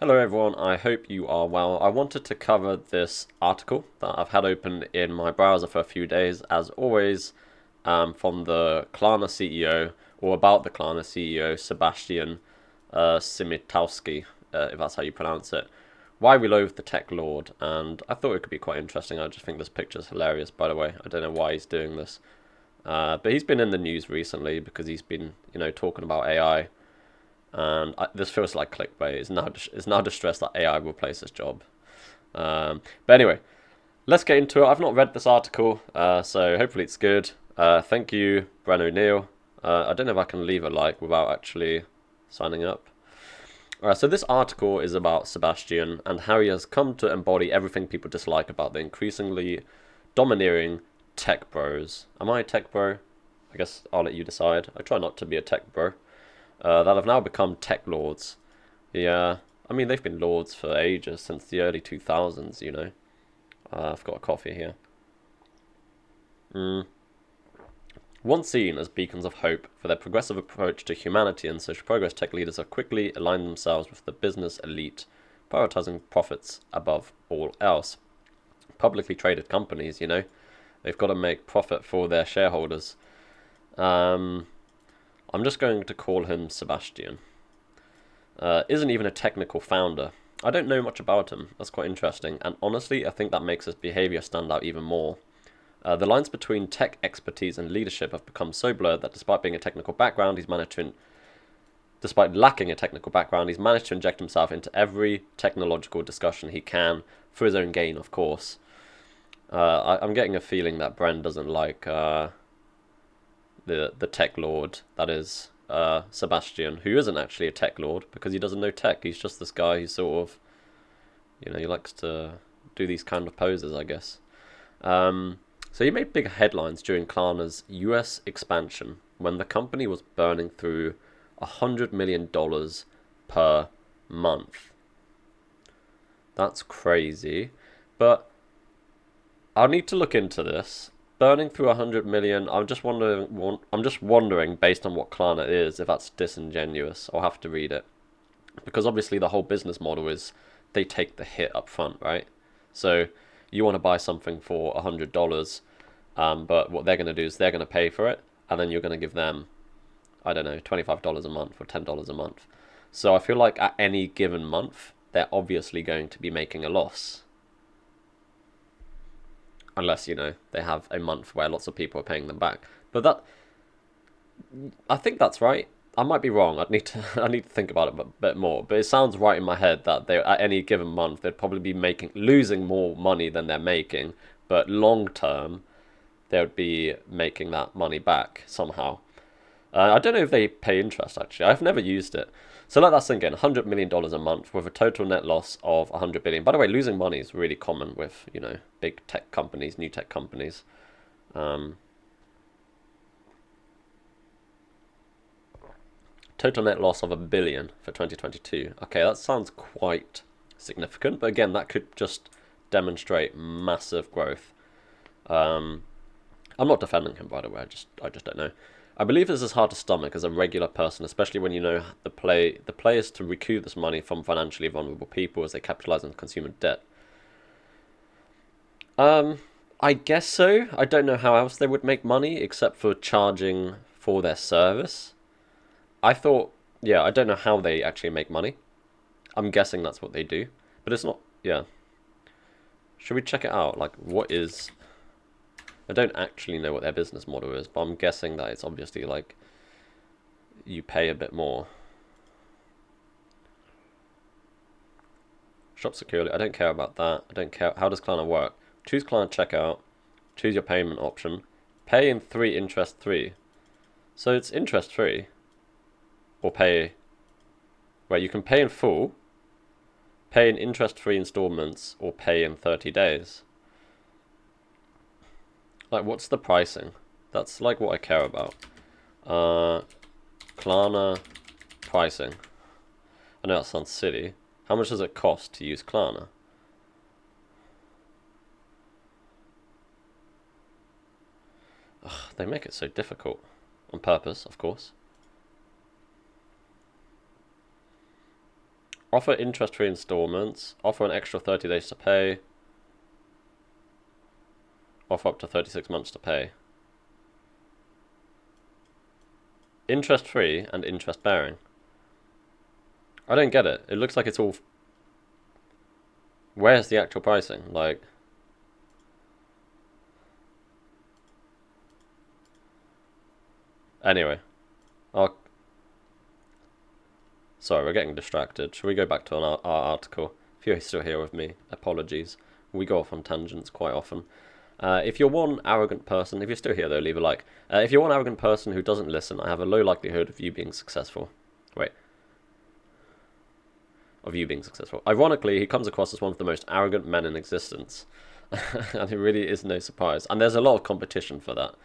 Hello everyone, I hope you are well. I wanted to cover this article that I've had open in my browser for a few days, as always, from the Klarna CEO, or about the Klarna CEO, Sebastian Siemiatkowski, if that's how you pronounce it. Why we loathe the tech lord, and I thought it could be quite interesting. I just think this picture's hilarious, by the way. I don't know why he's doing this. But he's been in the news recently because he's been, talking about AI. And this feels like clickbait. It's now distressed that AI will replace his job. But anyway, let's get into it. I've not read this article, so hopefully it's good. Thank you, Bren O'Neill. I don't know if I can leave a like without actually signing up. So this article is about Sebastian and how he has come to embody everything people dislike about the increasingly domineering tech bros. Am I a tech bro? I guess I'll let you decide. I try not to be a tech bro. That have now become tech lords. Yeah, I mean, they've been lords for ages, since the early 2000s, I've got a coffee here. Mm. Once seen as beacons of hope for their progressive approach to humanity and social progress, tech leaders have quickly aligned themselves with the business elite, prioritizing profits above all else. Publicly traded companies, they've got to make profit for their shareholders. I'm just going to call him Sebastian. Isn't even a technical founder. I don't know much about him. That's quite interesting. And honestly, I think that makes his behavior stand out even more. The lines between tech expertise and leadership have become so blurred that despite lacking a technical background, he's managed to inject himself into every technological discussion he can, for his own gain, of course. I'm getting a feeling that Bren doesn't like the tech lord that is Sebastian, who isn't actually a tech lord because he doesn't know tech. He's just this guy who sort of, he likes to do these kind of poses, I guess. So he made big headlines during Klarna's US expansion when the company was burning through $100 million per month. That's crazy. But I'll need to look into this. Burning through 100 million. I'm just wondering, based on what Klarna is, if that's disingenuous. I'll have to read it, because obviously the whole business model is they take the hit up front, right? So you want to buy something for $100, but what they're going to do is they're going to pay for it, and then you're going to give them, I don't know, $25 a month or $10 a month. So I feel like at any given month, they're obviously going to be making a loss. Unless, they have a month where lots of people are paying them back. But I think that's right. I might be wrong. I need to think about it a bit more. But it sounds right in my head that they, at any given month, they'd probably be losing more money than they're making. But long term, they would be making that money back somehow. I don't know if they pay interest, actually. I've never used it. So let that sink in. $100 million a month with a total net loss of 100 billion. By the way, losing money is really common with, big tech companies, new tech companies. Total net loss of a billion for 2022. Okay, that sounds quite significant. But again, that could just demonstrate massive growth. I'm not defending him, by the way. I just don't know. I believe this is hard to stomach as a regular person, especially when you know the play is to recoup this money from financially vulnerable people as they capitalize on consumer debt. I guess so. I don't know how else they would make money except for charging for their service. I thought, yeah, I don't know how they actually make money. I'm guessing that's what they do, but it's not. Yeah. Should we check it out? Like, what is? I don't actually know what their business model is, but I'm guessing that it's obviously like you pay a bit more. Shop securely. I don't care about that. I don't care. How does Klarna work? Choose Klarna checkout. Choose your payment option. Pay in 3, interest 3. So it's interest free. Or pay. Where you can pay in full, pay in interest-free installments, or pay in 30 days. Like, what's the pricing? That's like what I care about. Klarna pricing. I know that sounds silly. How much does it cost to use Klarna? Ugh, they make it so difficult. On purpose, of course. Offer interest-free installments. Offer an extra 30 days to pay. Offer up to 36 months to pay. Interest-free and interest-bearing. I don't get it. It looks like it's all... Where's the actual pricing? Like... Anyway. I'll... Sorry, we're getting distracted. Should we go back to our article? If you're still here with me, apologies. We go off on tangents quite often. If you're one arrogant person, if you're still here though, leave a like. If you're one arrogant person who doesn't listen, I have a low likelihood of you being successful. Wait. Of you being successful. Ironically, he comes across as one of the most arrogant men in existence. And it really is no surprise. And there's a lot of competition for that.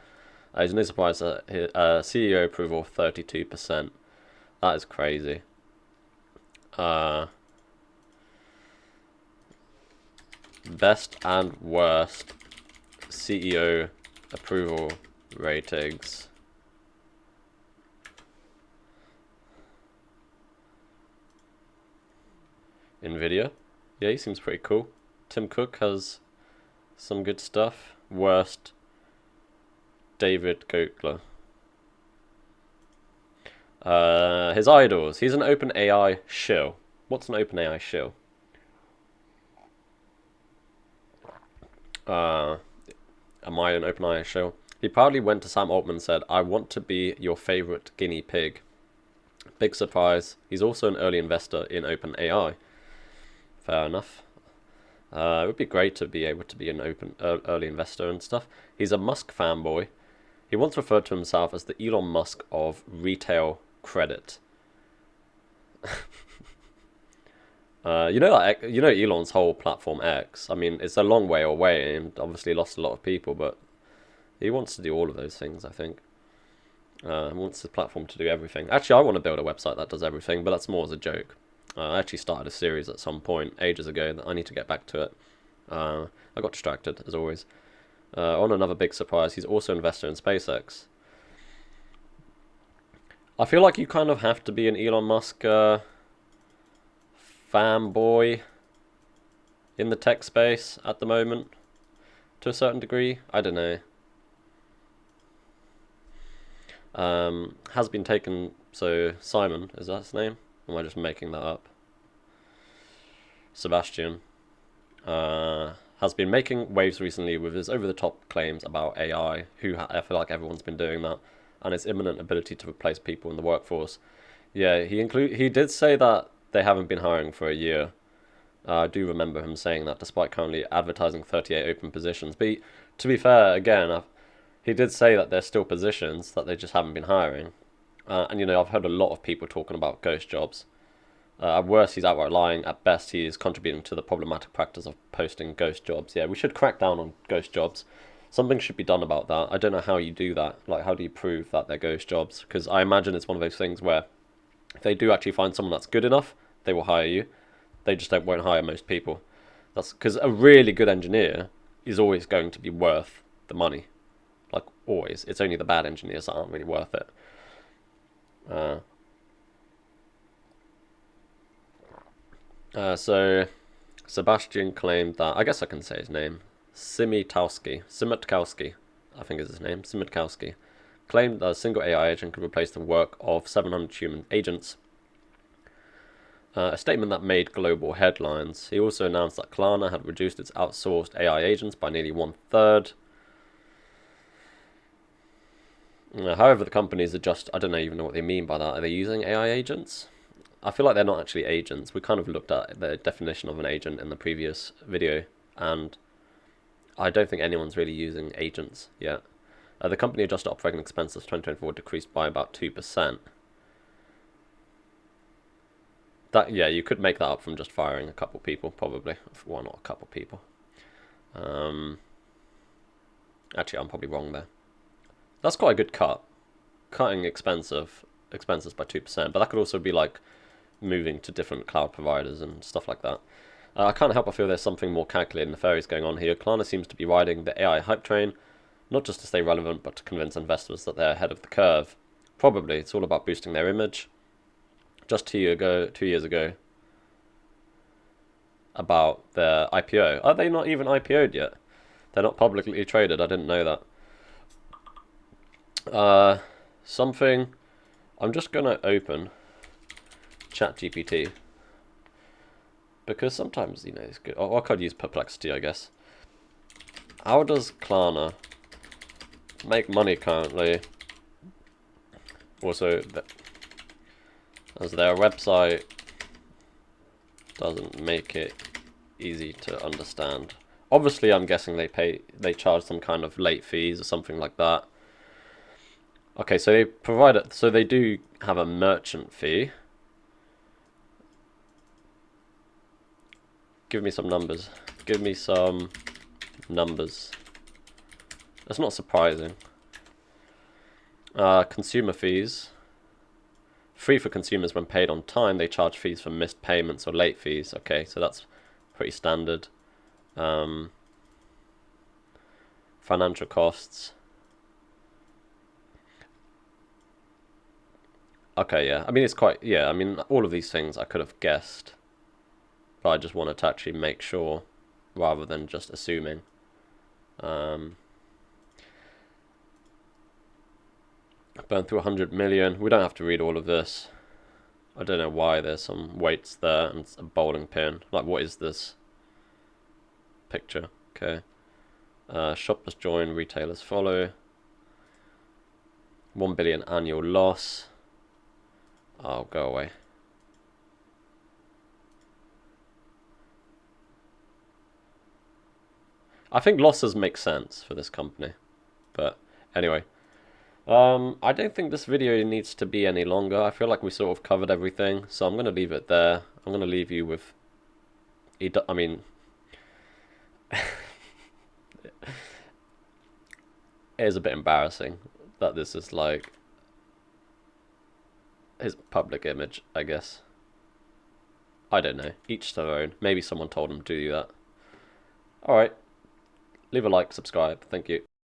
It's no surprise that his, CEO approval 32%. That is crazy. Best and worst CEO approval ratings. Nvidia. Yeah, he seems pretty cool. Tim Cook has some good stuff. Worst, David Gokler. His idols. He's an OpenAI shill. What's an OpenAI shill? Am I an OpenAI shill? He proudly went to Sam Altman and said, "I want to be your favorite guinea pig." Big surprise. He's also an early investor in OpenAI. Fair enough. It would be great to be able to be an early investor and stuff. He's a Musk fanboy. He once referred to himself as the Elon Musk of retail credit. You know Elon's whole platform X. I mean, it's a long way away and obviously lost a lot of people, but he wants to do all of those things, I think. He wants the platform to do everything. Actually, I want to build a website that does everything, but that's more as a joke. I actually started a series at some point ages ago that I need to get back to it. I got distracted, as always. On another big surprise, he's also an investor in SpaceX. I feel like you kind of have to be an Elon Musk fanboy in the tech space at the moment, to a certain degree. I don't know. Has been taken, so Simon, is that his name? Or am I just making that up? Sebastian has been making waves recently with his over-the-top claims about AI, I feel like everyone's been doing that, and its imminent ability to replace people in the workforce. Yeah, he did say that they haven't been hiring for a year. I do remember him saying that, despite currently advertising 38 open positions. But to be fair, again, he did say that there's still positions that they just haven't been hiring. And I've heard a lot of people talking about ghost jobs. At worst, he's outright lying. At best, he is contributing to the problematic practice of posting ghost jobs. Yeah, we should crack down on ghost jobs. Something should be done about that. I don't know how you do that. Like, how do you prove that they're ghost jobs? Because I imagine it's one of those things where if they do actually find someone that's good enough, they will hire you. They just won't hire most people. That's because a really good engineer is always going to be worth the money. Like, always. It's only the bad engineers that aren't really worth it. So Sebastian claimed that, I guess I can say his name, Siemiatkowski, I think is his name, Siemiatkowski, claimed that a single AI agent could replace the work of 700 human agents. A statement that made global headlines. He also announced that Klarna had reduced its outsourced AI agents by nearly 1/3. However, the companies are just, I don't even know what they mean by that. Are they using AI agents? I feel like they're not actually agents. We kind of looked at the definition of an agent in the previous video, and I don't think anyone's really using agents yet. The company adjusted operating expenses 2024 decreased by about 2%. That, yeah, you could make that up from just firing a couple people, probably. Well, not a couple people. Actually, I'm probably wrong there. That's quite a good cut. Cutting expenses by 2%, but that could also be like moving to different cloud providers and stuff like that. I can't help but feel there's something more calculated and nefarious going on here. Klarna seems to be riding the AI hype train, not just to stay relevant, but to convince investors that they're ahead of the curve. Probably, it's all about boosting their image. Just 2 years ago, about their IPO. Are they not even IPO'd yet? They're not publicly traded. I didn't know that. Something. I'm just gonna open ChatGPT because sometimes it's good. Or I could use Perplexity, I guess. How does Klarna make money currently? Also, as their website doesn't make it easy to understand. Obviously, I'm guessing they charge some kind of late fees or something like that. Okay, so they provide it. So they do have a merchant fee. Give me some numbers. Give me some numbers. That's not surprising. Consumer fees. Free for consumers when paid on time. They charge fees for missed payments or late fees. Okay, so that's pretty standard. Financial costs. Okay, yeah. I mean, it's quite... Yeah, I mean, all of these things I could have guessed. But I just wanted to actually make sure rather than just assuming. Burn through 100 million. We don't have to read all of this. I don't know why there's some weights there and a bowling pin. Like, what is this picture? Okay. Shoppers join, retailers follow. 1 billion annual loss. Oh, go away. I think losses make sense for this company. But anyway. I don't think this video needs to be any longer. I feel like we sort of covered everything. So I'm going to leave it there. I'm going to leave you with... I mean... it is a bit embarrassing that this is like... his public image, I guess. I don't know. Each their own. Maybe someone told him to do that. Alright. Leave a like, subscribe. Thank you.